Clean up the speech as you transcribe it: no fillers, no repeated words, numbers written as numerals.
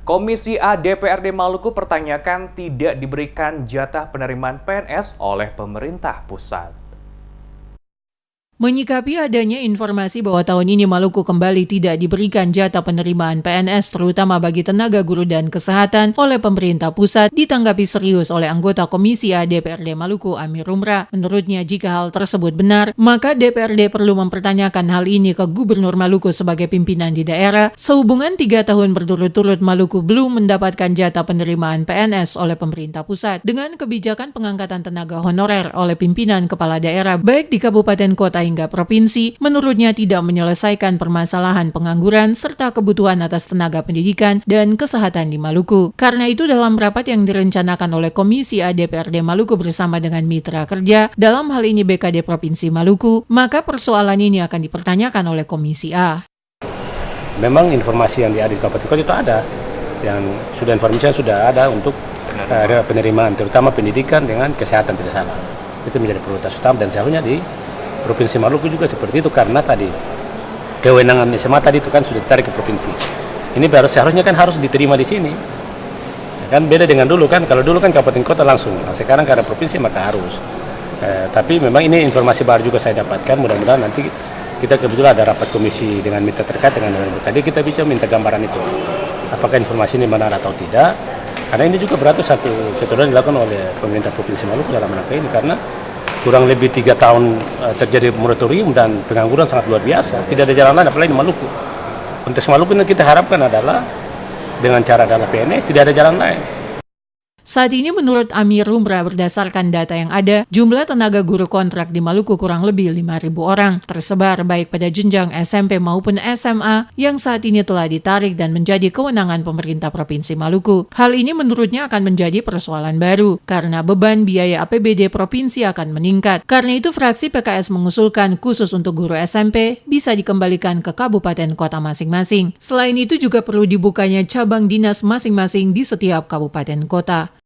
Komisi A DPRD Maluku pertanyakan tidak diberikan jatah penerimaan PNS oleh pemerintah pusat. Menyikapi adanya informasi bahwa tahun ini Maluku kembali tidak diberikan jatah penerimaan PNS terutama bagi tenaga guru dan kesehatan oleh pemerintah pusat, ditanggapi serius oleh anggota Komisi A DPRD Maluku Amir Rumrah. Menurutnya jika hal tersebut benar, maka DPRD perlu mempertanyakan hal ini ke Gubernur Maluku sebagai pimpinan di daerah sehubungan 3 tahun berturut-turut Maluku belum mendapatkan jatah penerimaan PNS oleh pemerintah pusat. Dengan kebijakan pengangkatan tenaga honorer oleh pimpinan kepala daerah baik di kabupaten kota hingga provinsi, menurutnya tidak menyelesaikan permasalahan pengangguran serta kebutuhan atas tenaga pendidikan dan kesehatan di Maluku. Karena itu dalam rapat yang direncanakan oleh Komisi A DPRD Maluku bersama dengan mitra kerja, dalam hal ini BKD Provinsi Maluku, maka persoalan ini akan dipertanyakan oleh Komisi A. Memang informasi yang ada di kabupaten kota itu ada, yang informasinya sudah ada untuk penerimaan, terutama pendidikan dengan kesehatan tidak salah. Itu menjadi prioritas utama dan seharusnya di Provinsi Maluku juga seperti itu karena tadi kewenangan SMA tadi itu kan sudah ditarik ke provinsi. Ini baru seharusnya kan harus diterima di sini. Ya kan beda dengan dulu kan, kalau dulu kan kabupaten kota langsung. Nah, sekarang karena provinsi maka harus. Tapi memang ini informasi baru juga saya dapatkan. Mudah-mudahan nanti kita kebetulan ada rapat komisi dengan mitra terkait dengan BKD, kita bisa minta gambaran itu. Apakah informasi ini benar atau tidak? Karena ini juga berarti satu ketentuan dilakukan oleh pemerintah Provinsi Maluku dalam rangka ini karena kurang lebih 3 tahun terjadi moratorium dan pengangguran sangat luar biasa. Tidak ada jalan lain apalagi di Maluku. Konteks Maluku yang kita harapkan adalah dengan cara adalah PNS, tidak ada jalan lain. Saat ini menurut Amir Rumrah berdasarkan data yang ada, jumlah tenaga guru kontrak di Maluku kurang lebih 5.000 orang, tersebar baik pada jenjang SMP maupun SMA yang saat ini telah ditarik dan menjadi kewenangan pemerintah Provinsi Maluku. Hal ini menurutnya akan menjadi persoalan baru, karena beban biaya APBD Provinsi akan meningkat. Karena itu fraksi PKS mengusulkan khusus untuk guru SMP bisa dikembalikan ke kabupaten kota masing-masing. Selain itu juga perlu dibukanya cabang dinas masing-masing di setiap kabupaten kota.